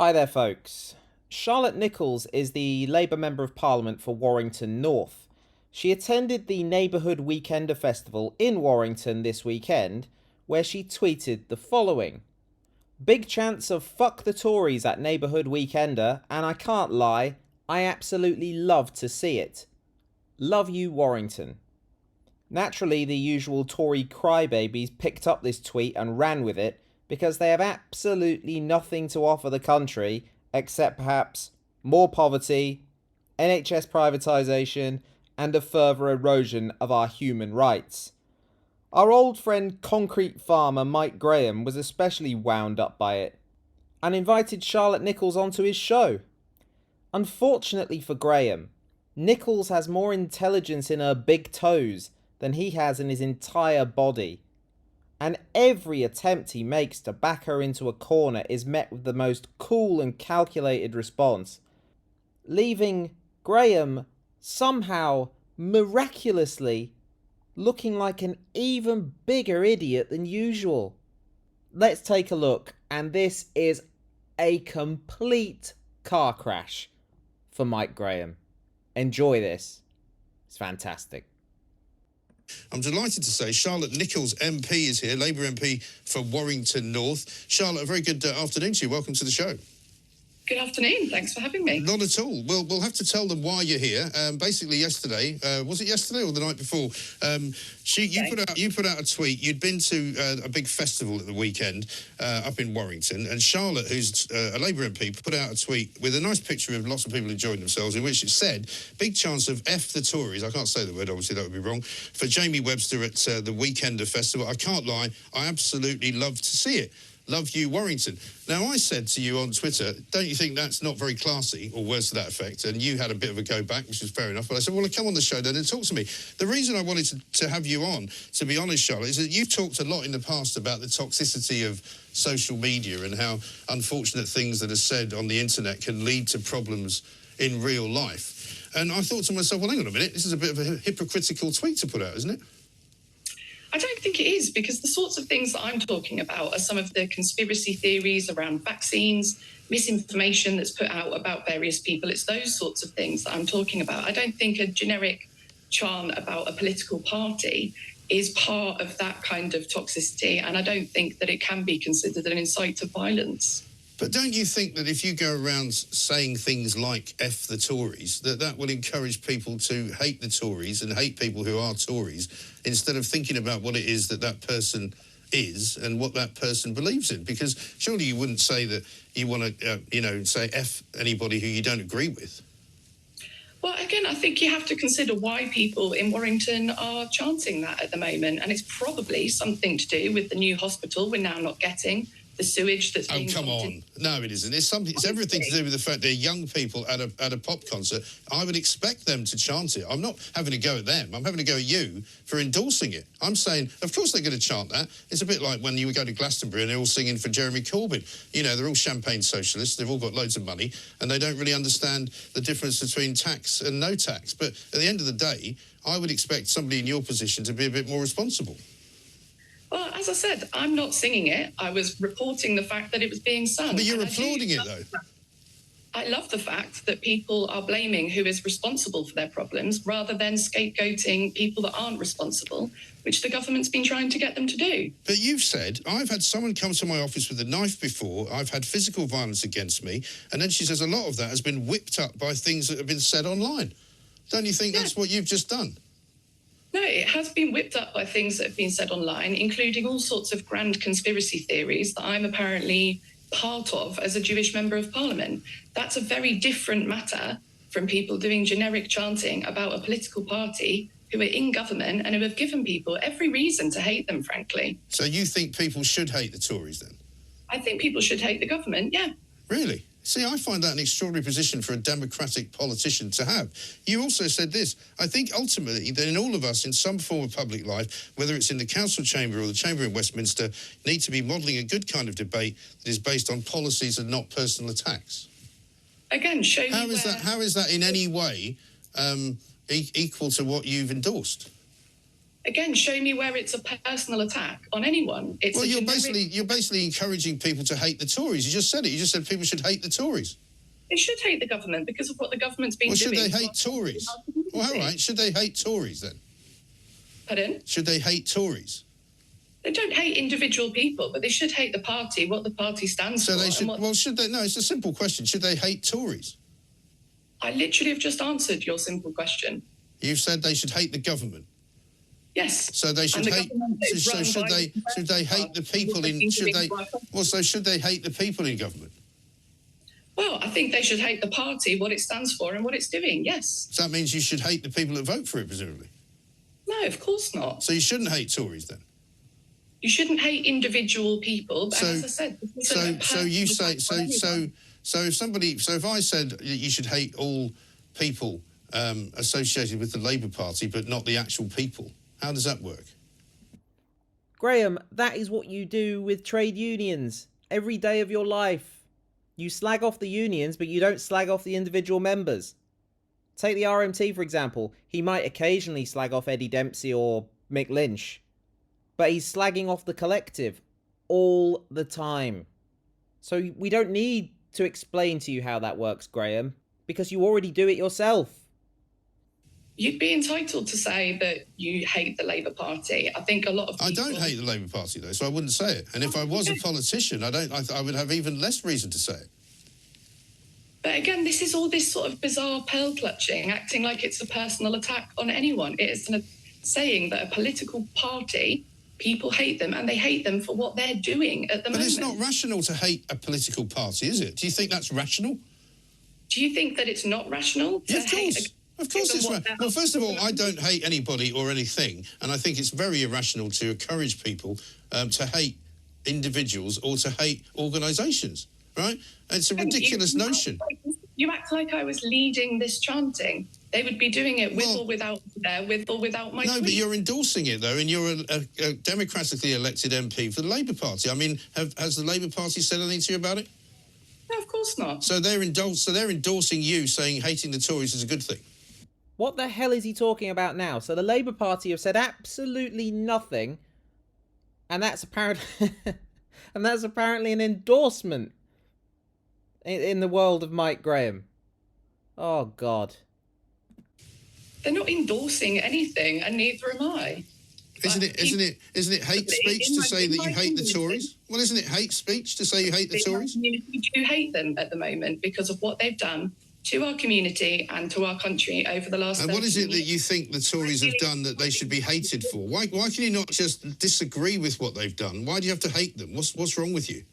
Hi there, folks. Charlotte Nichols is the Labour Member of Parliament for Warrington North. She attended the Neighbourhood Weekender Festival in Warrington this weekend, where she tweeted the following. Big chance of fuck the Tories at Neighbourhood Weekender, and I can't lie, I absolutely love to see it. Love you, Warrington. Naturally, the usual Tory crybabies picked up this tweet and ran with it, because they have absolutely nothing to offer the country except perhaps more poverty, NHS privatisation, and a further erosion of our human rights. Our old friend concrete farmer Mike Graham was especially wound up by it and invited Charlotte Nichols onto his show. Unfortunately for Graham, Nichols has more intelligence in her big toes than he has in his entire body. And every attempt he makes to back her into a corner is met with the most cool and calculated response, leaving Graham somehow, miraculously, looking like an even bigger idiot than usual. Let's take a look, and this is a complete car crash for Mike Graham. Enjoy this. It's fantastic. I'm delighted to say Charlotte Nichols MP is here, Labour MP for Warrington North. Charlotte, a very good afternoon to you. Welcome to the show. Good afternoon. Thanks for having me. Not at all. We'll have to tell them why you're here. Basically, yesterday, was it yesterday or the night before? You put out a tweet. You'd been to a big festival at the weekend up in Warrington, and Charlotte, who's a Labour MP, put out a tweet with a nice picture of lots of people enjoying themselves, in which it said, "Big chance of F the Tories." I can't say the word, obviously that would be wrong. For Jamie Webster at the Weekender Festival. I can't lie. I absolutely love to see it. Love you, Warrington. Now, I said to you on Twitter, don't you think that's not very classy, or words to that effect? And you had a bit of a go back, which is fair enough. But I said, well, come on the show then and talk to me. The reason I wanted to have you on, to be honest, Charlotte, is that you've talked a lot in the past about the toxicity of social media and how unfortunate things that are said on the internet can lead to problems in real life. And I thought to myself, well, hang on a minute, this is a bit of a hypocritical tweet to put out, isn't it? I don't think it is, because the sorts of things that I'm talking about are some of the conspiracy theories around vaccines, misinformation that's put out about various people. It's those sorts of things that I'm talking about. I don't think a generic chant about a political party is part of that kind of toxicity, and I don't think that it can be considered an incite to violence. But don't you think that if you go around saying things like F the Tories, that will encourage people to hate the Tories and hate people who are Tories, instead of thinking about what it is that person is and what that person believes in? Because surely you wouldn't say that you want to, say F anybody who you don't agree with. Well, again, I think you have to consider why people in Warrington are chanting that at the moment. And it's probably something to do with the new hospital we're now not getting, the sewage that's being... Oh, come on. No, it isn't. It's everything to do with the fact they're young people at a pop concert. I would expect them to chant it. I'm not having a go at them. I'm having a go at you for endorsing it. I'm saying, of course they're going to chant that. It's a bit like when you go to Glastonbury and they're all singing for Jeremy Corbyn. You know, they're all champagne socialists. They've all got loads of money and they don't really understand the difference between tax and no tax. But at the end of the day, I would expect somebody in your position to be a bit more responsible. Well, as I said, I'm not singing it. I was reporting the fact that it was being sung. But you're applauding it, though. I love the fact that people are blaming who is responsible for their problems rather than scapegoating people that aren't responsible, which the government's been trying to get them to do. But you've said, I've had someone come to my office with a knife before, I've had physical violence against me, and then she says a lot of that has been whipped up by things that have been said online. Don't you think that's what you've just done? No, it has been whipped up by things that have been said online, including all sorts of grand conspiracy theories that I'm apparently part of as a Jewish Member of Parliament. That's a very different matter from people doing generic chanting about a political party who are in government and who have given people every reason to hate them, frankly. So you think people should hate the Tories, then? I think people should hate the government, yeah. Really? See, I find that an extraordinary position for a democratic politician to have. You also said this. I think ultimately that in all of us, in some form of public life, whether it's in the council chamber or the chamber in Westminster, need to be modelling a good kind of debate that is based on policies and not personal attacks. Again, show me How is that in any way equal to what you've endorsed? Again, show me where it's a personal attack on anyone. It's well, a you're generic... basically encouraging people to hate the Tories. You just said it. You just said people should hate the Tories. They should hate the government because of what the government's been doing. Well, should they hate Tories? Well, all right. Should they hate Tories then? Pardon? Should they hate Tories? They don't hate individual people, but they should hate the party, what the party stands for. So they should. Well, should they? No, it's a simple question. Should they hate Tories? I literally have just answered your simple question. You've said they should hate the government. Yes. So they should hate. So should they hate the people in? Should they? Well, so should they hate the people in government? Well, I think they should hate the party, what it stands for, and what it's doing. Yes. So that means you should hate the people that vote for it, presumably. No, of course not. So you shouldn't hate Tories then. You shouldn't hate individual people. But as I said, if I said that you should hate all people associated with the Labour Party, but not the actual people, how does that work? Graham, that is what you do with trade unions every day of your life. You slag off the unions, but you don't slag off the individual members. Take the RMT, for example. He might occasionally slag off Eddie Dempsey or Mick Lynch, but he's slagging off the collective all the time. So we don't need to explain to you how that works, Graham, because you already do it yourself. You'd be entitled to say that you hate the Labour Party. I think a lot of people... I don't hate the Labour Party, though, so I wouldn't say it. And if I was a politician, I would have even less reason to say it. But again, this is all this sort of bizarre pearl clutching, acting like it's a personal attack on anyone. It is saying that a political party, people hate them, and they hate them for what they're doing at the moment. But it's not rational to hate a political party, is it? Do you think that's rational? Do you think that it's not rational? Yeah, of course. Of course it's right. Well, first of all, I don't hate anybody or anything, and I think it's very irrational to encourage people to hate individuals or to hate organisations, right? It's a ridiculous notion. You act like I was leading this chanting. They would be doing it with or without my No, tweet. but you're endorsing it, though, and you're a democratically elected MP for the Labour Party. I mean, has the Labour Party said anything to you about it? No, of course not. So they're endorsing you, saying hating the Tories is a good thing. What the hell is he talking about now? So the Labour Party have said absolutely nothing, and that's apparently an endorsement in the world of Mike Graham. Oh God. They're not endorsing anything, and neither am I. Isn't it hate speech to say that you hate the Tories? Well, isn't it hate speech to say you hate the Tories? We do hate them at the moment because of what they've done to our community and to our country over the last 30 years. And what is it that you think the Tories have done that they should be hated for? Why can you not just disagree with what they've done? Why do you have to hate them? What's wrong with you?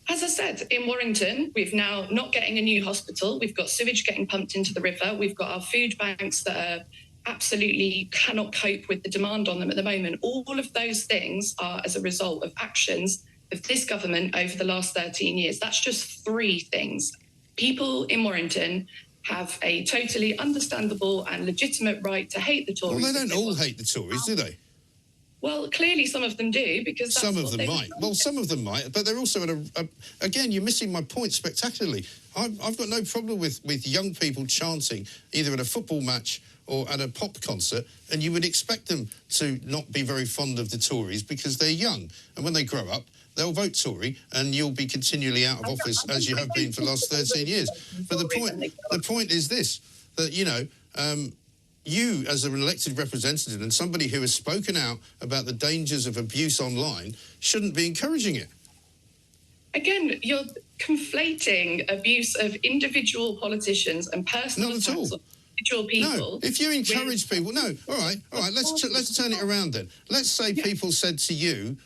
As I said, in Warrington, we've now not getting a new hospital. We've got sewage getting pumped into the river. We've got our food banks that absolutely cannot cope with the demand on them at the moment. All of those things are as a result of actions of this government over the last 13 years. That's just three things. People in Warrington have a totally understandable and legitimate right to hate the Tories. Well, they don't all hate the Tories, do they? Well, clearly some of them do, because that's some of them might. Well, some of them might, but they're also at again, you're missing my point spectacularly. I've got no problem with young people chanting either at a football match or at a pop concert, and you would expect them to not be very fond of the Tories because they're young, and when they grow up, they'll vote Tory, and you'll be continually out of office as you have been for the last 13 years. But the point is this, that, you, as an elected representative and somebody who has spoken out about the dangers of abuse online, shouldn't be encouraging it. Again, you're conflating abuse of individual politicians and personal attacks on individual people. No, if you encourage people... No, all right, let's turn it around then. Let's say people said to you,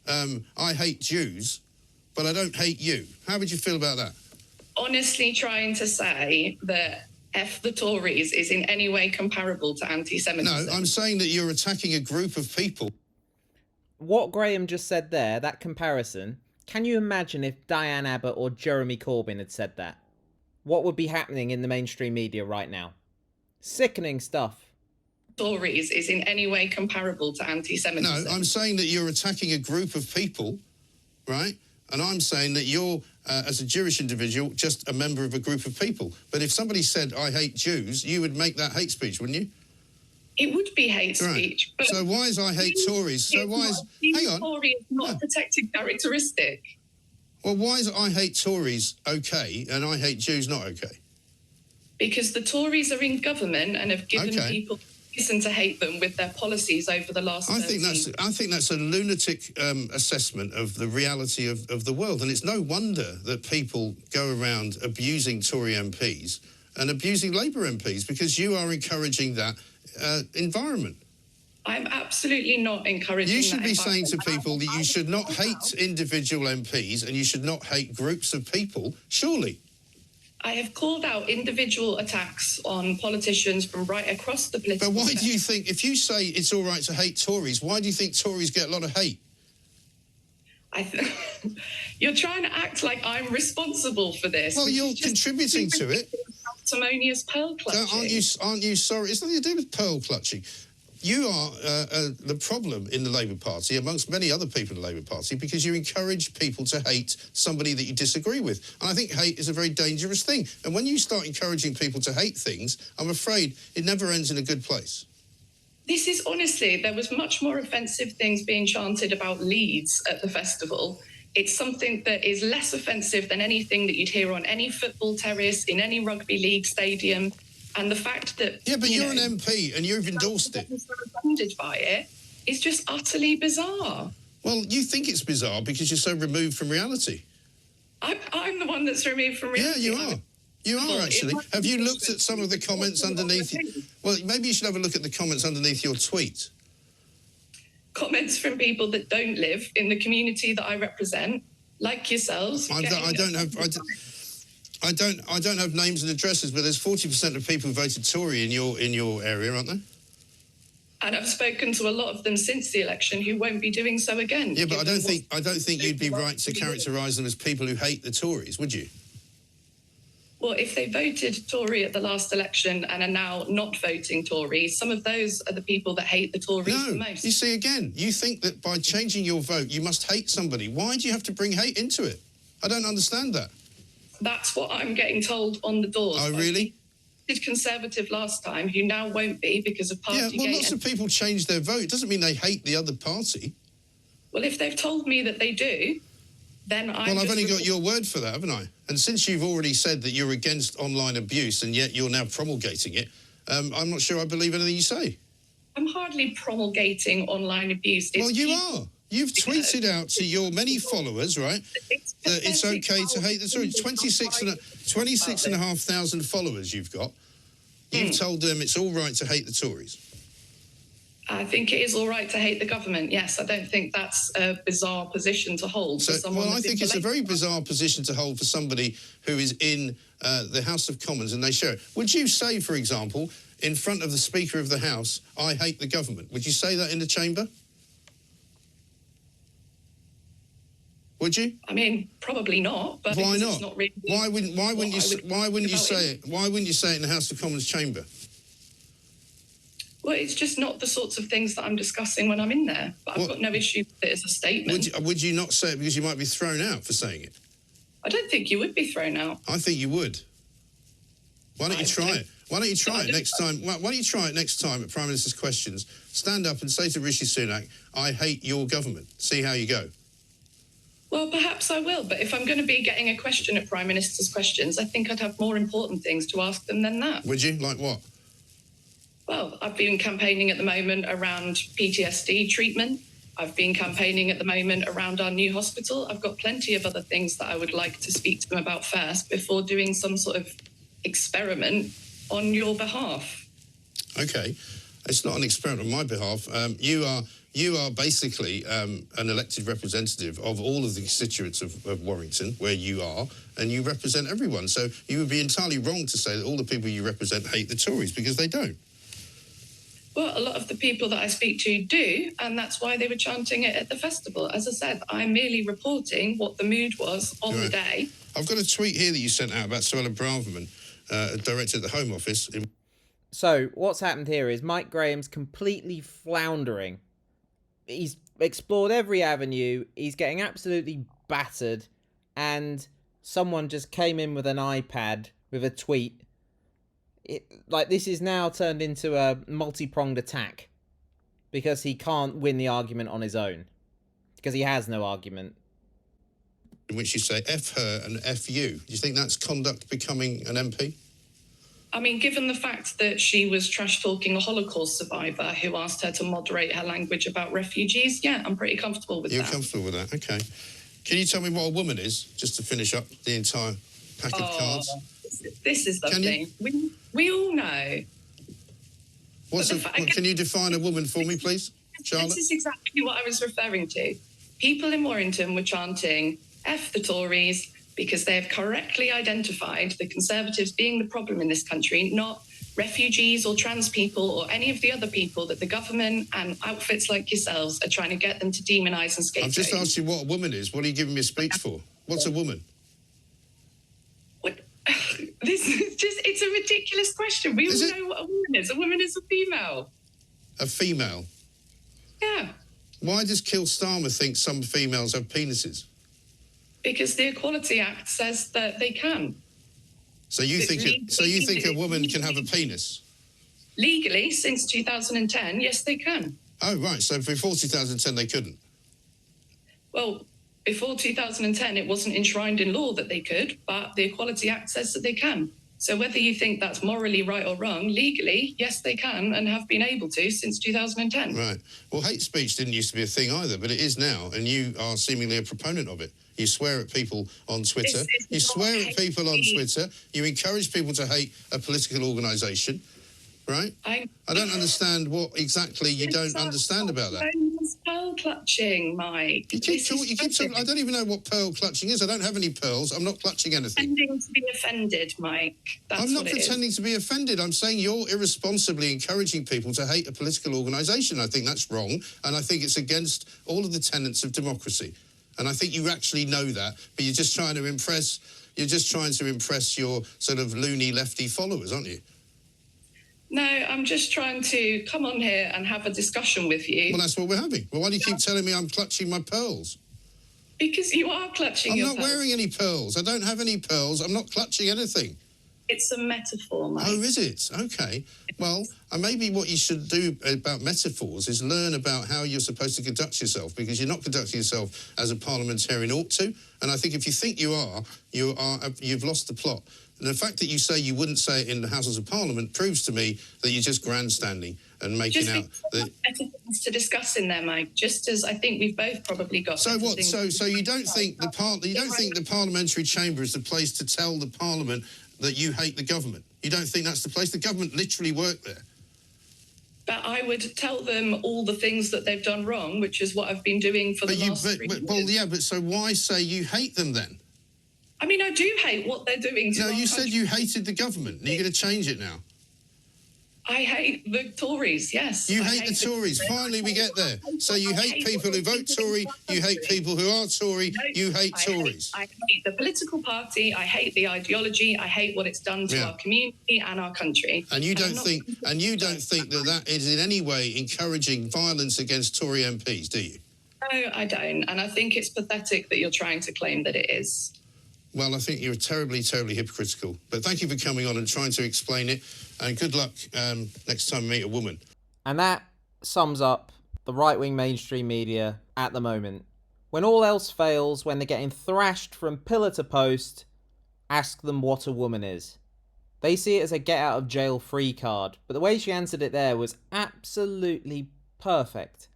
I hate Jews, but I don't hate you. How would you feel about that? Honestly, trying to say that F the Tories is in any way comparable to anti-Semitism. No, I'm saying that you're attacking a group of people. What Graham just said there, that comparison, can you imagine if Diane Abbott or Jeremy Corbyn had said that? What would be happening in the mainstream media right now? Sickening stuff. Tories is in any way comparable to anti-Semitism. No, I'm saying that you're attacking a group of people, right? And I'm saying that you're, as a Jewish individual, just a member of a group of people. But if somebody said, I hate Jews, you would make that hate speech, wouldn't you? It would be hate Right. speech. But So why is I hate Tories? So why is... Hang on. Tory is not a protected characteristic. Well, why is I hate Tories okay and I hate Jews not okay? Because the Tories are in government and have given people reason to hate them with their policies over the last 13 years. I think that's a lunatic assessment of the reality of the world. And it's no wonder that people go around abusing Tory MPs and abusing Labour MPs, because you are encouraging that environment. I'm absolutely not encouraging that. You should be saying to people that you should not hate individual MPs and you should not hate groups of people, surely. I have called out individual attacks on politicians from right across the political But why spectrum. do you think, if you say it's all right to hate Tories, why do you think Tories get a lot of hate? You're trying to act like I'm responsible for this. Well, you're contributing to it. Sanctimonious pearl clutching. Aren't you sorry? It's nothing to do with pearl clutching. You are the problem in the Labour Party, amongst many other people in the Labour Party, because you encourage people to hate somebody that you disagree with. And I think hate is a very dangerous thing. And when you start encouraging people to hate things, I'm afraid it never ends in a good place. This is honestly, there was much more offensive things being chanted about Leeds at the festival. It's something that is less offensive than anything that you'd hear on any football terrace, in any rugby league stadium. And the fact that... Yeah, but you're an MP and you've endorsed it. ...offended by it is just utterly bizarre. Well, you think it's bizarre because you're so removed from reality. I'm the one that's removed from reality. Yeah, you are. You are, actually. Have you looked at some of the comments underneath? Well, maybe you should have a look at the comments underneath your tweet. Comments from people that don't live in the community that I represent, like yourselves. I don't have names and addresses, but there's 40% of people who voted Tory in your area, aren't there? And I've spoken to a lot of them since the election who won't be doing so again. Yeah, but I don't think you'd be right to characterise them as people who hate the Tories, would you? Well, if they voted Tory at the last election and are now not voting Tory, some of those are the people that hate the Tories the most. You see, again, you think that by changing your vote, you must hate somebody. Why do you have to bring hate into it? I don't understand that. That's what I'm getting told on the doors. Oh, really? Did Conservative last time, who now won't be because of Partygate. Yeah, well, lots of people change their vote. It doesn't mean they hate the other party. Well, if they've told me that they do, then I've only got your word for that, haven't I? And since you've already said that you're against online abuse and yet you're now promulgating it, I'm not sure I believe anything you say. I'm hardly promulgating online abuse. Well, you are. You've tweeted out to your many followers, right, that it's okay to hate the Tories. 26,500 followers you've got. You've told them it's all right to hate the Tories. I think it is all right to hate the government, yes. I don't think that's a bizarre position to hold. I think it's a very bizarre position to hold for somebody who is in the House of Commons and they share it. Would you say, for example, in front of the Speaker of the House, I hate the government? Would you say that in the chamber? Would you? I mean, probably not. But why not? It's not really why wouldn't you say it? Why wouldn't you say it in the House of Commons chamber? Well, it's just not the sorts of things that I'm discussing when I'm in there. But I've got no issue with it as a statement. Would you not say it because you might be thrown out for saying it? I don't think you would be thrown out. I think you would. Why don't you try it? Why don't you try it next time? Why don't you try it next time at Prime Minister's Questions? Stand up and say to Rishi Sunak, I hate your government. See how you go. Well, perhaps I will. But if I'm going to be getting a question at Prime Minister's Questions, I think I'd have more important things to ask them than that. Would you? Like what? Well, I've been campaigning at the moment around PTSD treatment. I've been campaigning at the moment around our new hospital. I've got plenty of other things that I would like to speak to them about first before doing some sort of experiment on your behalf. Okay. It's not an experiment on my behalf. You are basically an elected representative of all of the constituents of Warrington, where you are, and you represent everyone. So you would be entirely wrong to say that all the people you represent hate the Tories, because they don't. Well, a lot of the people that I speak to do, and that's why they were chanting it at the festival. As I said, I'm merely reporting what the mood was on the day. I've got a tweet here that you sent out about Suella Braverman, director at the Home Office. So what's happened here is Mike Graham's completely floundering. He's explored every avenue. He's getting absolutely battered. And someone just came in with an iPad with a tweet. This is now turned into a multi-pronged attack because he can't win the argument on his own, because he has no argument. In which you say F her and F you. Do you think that's conduct becoming an MP? I mean, given the fact that she was trash-talking a Holocaust survivor who asked her to moderate her language about refugees, yeah, I'm pretty comfortable with that. You're comfortable with that? Okay. Can you tell me what a woman is, just to finish up the entire pack of cards? This is lovely. We all know. Can you define a woman for me, please, Charlotte? This is exactly what I was referring to. People in Warrington were chanting, F the Tories, because they have correctly identified the Conservatives being the problem in this country, not refugees or trans people or any of the other people that the government and outfits like yourselves are trying to get them to demonise and scapegoat. I've just asked you what a woman is. What are you giving me a speech for? What's a woman? What? This is it's a ridiculous question. We all know what a woman is. A woman is a female. A female? Yeah. Why does Keir Starmer think some females have penises? Because the Equality Act says that they can. So you think a woman can have a penis? Legally, since 2010, yes, they can. Oh, right. So before 2010, they couldn't? Well, before 2010, it wasn't enshrined in law that they could, but the Equality Act says that they can. So whether you think that's morally right or wrong, legally, yes, they can and have been able to since 2010. Right. Well, hate speech didn't used to be a thing either, but it is now, and you are seemingly a proponent of it. You swear at people on Twitter. You swear at people on Twitter. You encourage people to hate a political organisation, right? I don't understand what exactly you don't understand about that. Pearl clutching, Mike. You keep talking. I don't even know what pearl clutching is. I don't have any pearls. I'm not clutching anything. Pretending to be offended, Mike. I'm not pretending to be offended. I'm saying you're irresponsibly encouraging people to hate a political organisation. I think that's wrong, and I think it's against all of the tenets of democracy. And I think you actually know that, but you're just trying to impress. You're just trying to impress your sort of loony lefty followers, aren't you? No, I'm just trying to come on here and have a discussion with you. Well, that's what we're having. Well, why do you keep telling me I'm clutching my pearls? Because you are clutching your pearls. I'm not wearing any pearls. I don't have any pearls. I'm not clutching anything. It's a metaphor, Mike. Oh, is it? Okay. Well, maybe what you should do about metaphors is learn about how you're supposed to conduct yourself, because you're not conducting yourself as a parliamentarian ought to. And I think if you think you've lost the plot. And the fact that you say you wouldn't say it in the Houses of Parliament proves to me that you're just grandstanding and making out that better things to discuss in there, Mike. Just as I think we've both probably got. So what? So you don't think the parliamentary chamber is the place to tell the Parliament that you hate the government? You don't think that's the place? The government literally work there. But I would tell them all the things that they've done wrong, which is what I've been doing for the last 3 years. Well, yeah, but so why say you hate them then? I mean, I do hate what they're doing to our you country. said you hated the government. Are you going to change it now? I hate the Tories, yes. You hate the Tories. Finally, we get there. So you hate people who vote Tory, you hate people who are Tory, you hate Tories. I hate the political party, I hate the ideology, I hate what it's done to our community and our country. And you don't think that is in any way encouraging violence against Tory MPs, do you? No, I don't. And I think it's pathetic that you're trying to claim that it is. Well, I think you're terribly, terribly hypocritical. But thank you for coming on and trying to explain it. And good luck next time you meet a woman. And that sums up the right-wing mainstream media at the moment. When all else fails, when they're getting thrashed from pillar to post, ask them what a woman is. They see it as a get-out-of-jail-free card. But the way she answered it there was absolutely perfect.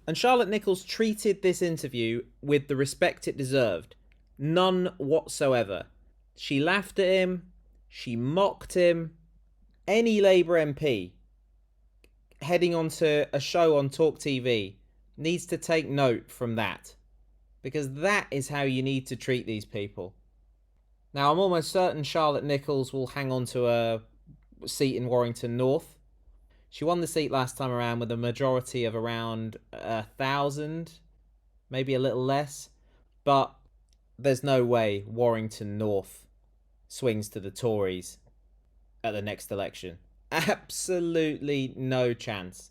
And Charlotte Nichols treated this interview with the respect it deserved. None whatsoever. She laughed at him. She mocked him. Any Labour MP heading onto a show on Talk TV needs to take note from that. Because that is how you need to treat these people. Now, I'm almost certain Charlotte Nichols will hang on to a seat in Warrington North. She won the seat last time around with a majority of around 1,000, maybe a little less. But there's no way Warrington North swings to the Tories at the next election. Absolutely no chance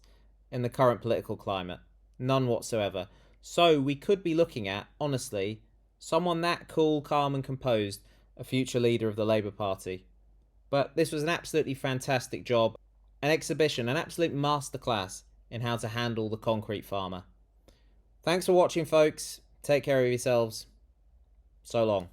in the current political climate. None whatsoever. So we could be looking at, honestly, someone that cool, calm and composed, a future leader of the Labour Party. But this was an absolutely fantastic job, an exhibition, an absolute masterclass in how to handle the concrete farmer. Thanks for watching, folks. Take care of yourselves. So long.